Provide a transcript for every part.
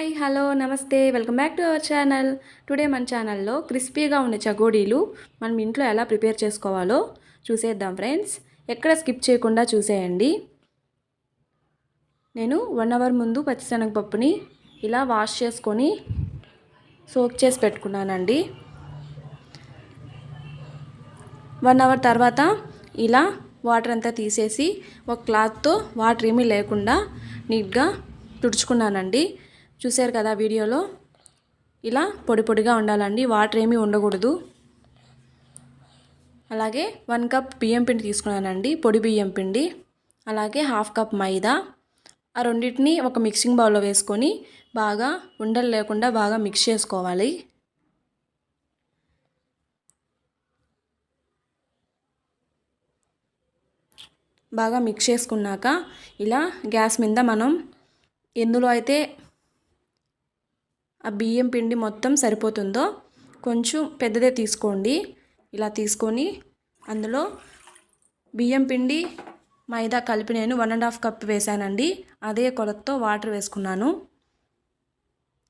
Hi hello నమస్తే welcome back to our channel. Today మన ఛానల్లో క్రిస్పీగా ఉండే చకోడీలు మనం ఇంట్లో ఎలా ప్రిపేర్ చేసుకోవాలో చూసేద్దాం ఫ్రెండ్స్. ఎక్కడ స్కిప్ చేయకుండా చూసేయండి. నేను 1 అవర్ ముందు పచ్చిశనగపప్పుని ఇలా వాష్ చేసుకొని సోక్ చేసి పెట్టుకున్నానండి. 1 అవర్ తర్వాత ఇలా వాటర్ అంతా తీసేసి ఒక క్లాత్తో వాటర్ ఏమీ లేకుండా నీట్గా తుడుచుకున్నానండి. చూశారు కదా వీడియోలో, ఇలా పొడి పొడిగా ఉండాలండి, వాటర్ ఏమీ ఉండకూడదు. అలాగే 1 కప్ బియ్యం పిండి తీసుకున్నానండి, పొడి బియ్యం పిండి. అలాగే 1/2 కప్ మైదా. ఆ రెండింటిని ఒక మిక్సింగ్ బౌల్లో వేసుకొని బాగా ఉండలు లేకుండా బాగా మిక్స్ చేసుకోవాలి. బాగా మిక్స్ చేసుకున్నాక ఇలా గ్యాస్ మీద మనం ఎందులో అయితే ఆ బియ్యం పిండి మొత్తం సరిపోతుందో కొంచెం పెద్దదే తీసుకోండి. ఇలా తీసుకొని అందులో బియ్యం పిండి మైదా కలిపి నేను 1.5 కప్ వేసానండి. అదే కొలతతో వాటర్ వేసుకున్నాను.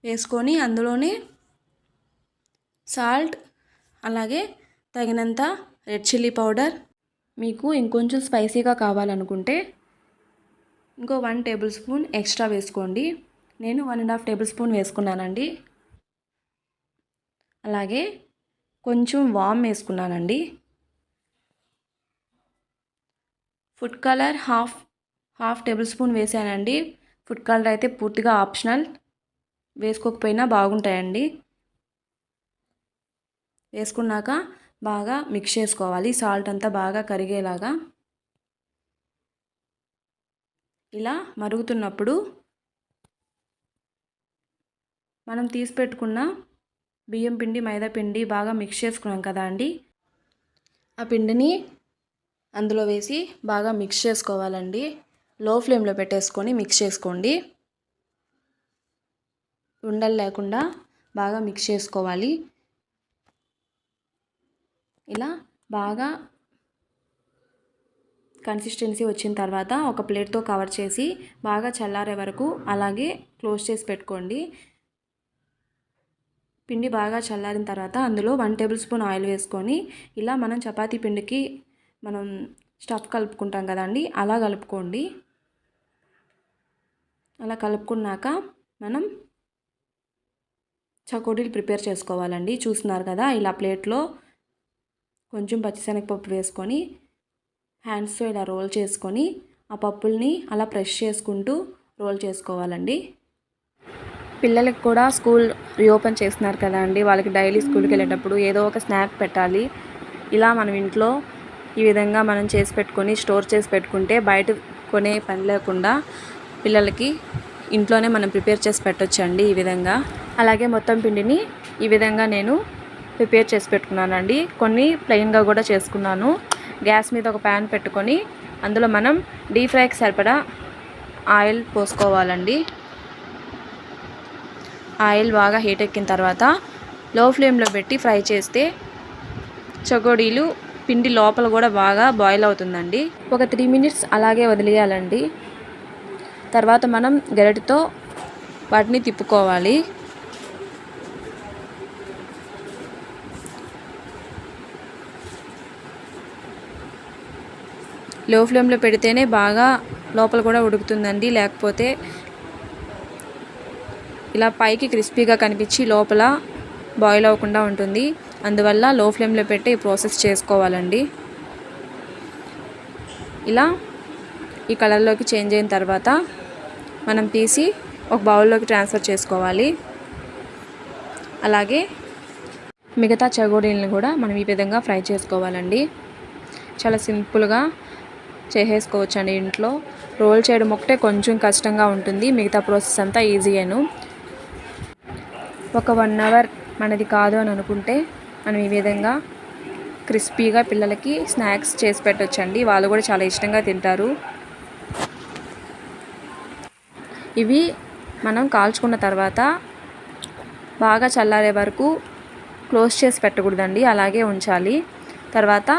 వేసుకొని అందులోనే సాల్ట్, అలాగే తగినంత రెడ్ చిల్లీ పౌడర్, మీకు ఇంకొంచెం స్పైసీగా కావాలనుకుంటే ఇంకో 1 టేబుల్ స్పూన్ ఎక్స్ట్రా వేసుకోండి. నేను 1.5 టేబుల్ స్పూన్ వేసుకున్నానండి. అలాగే కొంచెం వామ్ వేసుకున్నానండి. Food colour half table spoon వేసానండి. ఫుడ్ కలర్ అయితే పూర్తిగా ఆప్షనల్, వేసుకోకపోయినా బాగుంటాయండి. వేసుకున్నాక బాగా మిక్స్ చేసుకోవాలి, సాల్ట్ అంతా బాగా కరిగేలాగా. ఇలా మరుగుతున్నప్పుడు మనం తీసి పెట్టుకున్న బియ్యం పిండి మైదా పిండి బాగా మిక్స్ చేసుకున్నాం కదా అండి, ఆ పిండిని అందులో వేసి బాగా మిక్స్ చేసుకోవాలండి. లో ఫ్లేమ్లో పెట్టేసుకొని మిక్స్ చేసుకోండి. ఉండలు లేకుండా బాగా మిక్స్ చేసుకోవాలి. ఇలా బాగా కన్సిస్టెన్సీ వచ్చిన తర్వాత ఒక ప్లేట్తో కవర్ చేసి బాగా చల్లారే వరకు అలాగే క్లోజ్ చేసి పెట్టుకోండి. పిండి బాగా చల్లారిన తర్వాత అందులో 1 టేబుల్ స్పూన్ ఆయిల్ వేసుకొని ఇలా మనం చపాతీ పిండికి మనం స్టఫ్ కలుపుకుంటాం కదండి, అలా కలుపుకోండి. అలా కలుపుకున్నాక మనం చకోడీలు ప్రిపేర్ చేసుకోవాలండి. చూస్తున్నారు కదా, ఇలా ప్లేట్లో కొంచెం పచ్చిశనగపప్పు వేసుకొని హ్యాండ్స్తో ఇలా రోల్ చేసుకొని ఆ పప్పుల్ని అలా ప్రెస్ చేసుకుంటూ రోల్ చేసుకోవాలండి. పిల్లలకి కూడా స్కూల్ రీఓపెన్ చేస్తున్నారు కదా అండి, వాళ్ళకి డైలీ స్కూల్కి వెళ్ళేటప్పుడు ఏదో ఒక స్నాక్ పెట్టాలి. ఇలా మనం ఇంట్లో ఈ విధంగా మనం చేసి పెట్టుకొని స్టోర్ చేసి పెట్టుకుంటే బయట కొనే పని లేకుండా పిల్లలకి ఇంట్లోనే మనం ప్రిపేర్ చేసి పెట్టొచ్చండి ఈ విధంగా. అలాగే మొత్తం పిండిని ఈ విధంగా నేను ప్రిపేర్ చేసి పెట్టుకున్నానండి. కొన్ని ప్లెయిన్గా కూడా చేసుకున్నాను. గ్యాస్ మీద ఒక ప్యాన్ పెట్టుకొని అందులో మనం డీప్ ఫ్రైకి సరిపడా ఆయిల్ పోసుకోవాలండి. ఆయిల్ బాగా హీట్ ఎక్కిన తర్వాత లో ఫ్లేమ్లో పెట్టి ఫ్రై చేస్తే చకోడీలు పిండి లోపల కూడా బాగా బాయిల్ అవుతుందండి. ఒక 3 మినిట్స్ అలాగే వదిలేయాలండి. తర్వాత మనం గరిటెతో వాటిని తిప్పుకోవాలి. లో ఫ్లేమ్లో పెడితేనే బాగా లోపల కూడా ఉడుకుతుందండి, లేకపోతే ఇలా పైకి క్రిస్పీగా కనిపించి లోపల బాయిల్ అవ్వకుండా ఉంటుంది. అందువల్ల లో ఫ్లేమ్లో పెట్టి ఈ ప్రాసెస్ చేసుకోవాలండి. ఇలా ఈ కలర్లోకి చేంజ్ అయిన తర్వాత మనం తీసి ఒక బౌల్లోకి ట్రాన్స్ఫర్ చేసుకోవాలి. అలాగే మిగతా చకోడీలను కూడా మనం ఈ విధంగా ఫ్రై చేసుకోవాలండి. చాలా సింపుల్గా చేసేసుకోవచ్చండి ఇంట్లో. రోల్ చేయడం ఒకటే కొంచెం కష్టంగా ఉంటుంది, మిగతా ప్రాసెస్ అంతా ఈజీయేను. ఒక 1 అవర్ మనది కాదు అని అనుకుంటే మనం ఈ విధంగా క్రిస్పీగా పిల్లలకి స్నాక్స్ చేసి పెట్టొచ్చండి. వాళ్ళు కూడా చాలా ఇష్టంగా తింటారు. ఇవి మనం కాల్చుకున్న తర్వాత బాగా చల్లారే వరకు క్లోజ్ చేసి పెట్టకూడదండి, అలాగే ఉంచాలి. తర్వాత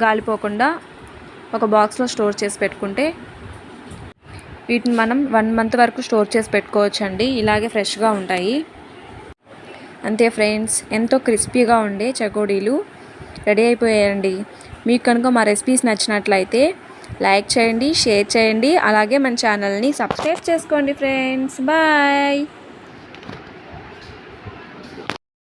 గాలిపోకుండా ఒక బాక్స్లో స్టోర్ చేసి పెట్టుకుంటే వీటిని మనం 1 మంత్ వరకు స్టోర్ చేసి పెట్టుకోవచ్చండి. ఇలాగే ఫ్రెష్గా ఉంటాయి. అంతే ఫ్రెండ్స్, ఎంతో క్రిస్పీగా ఉండే చకోడీలు రెడీ అయిపోయాయండి. మీకు కనుక మా రెసిపీస్ నచ్చినట్లయితే లైక్ చేయండి, షేర్ చేయండి, అలాగే మన ఛానల్ని సబ్స్క్రైబ్ చేసుకోండి ఫ్రెండ్స్. బాయ్.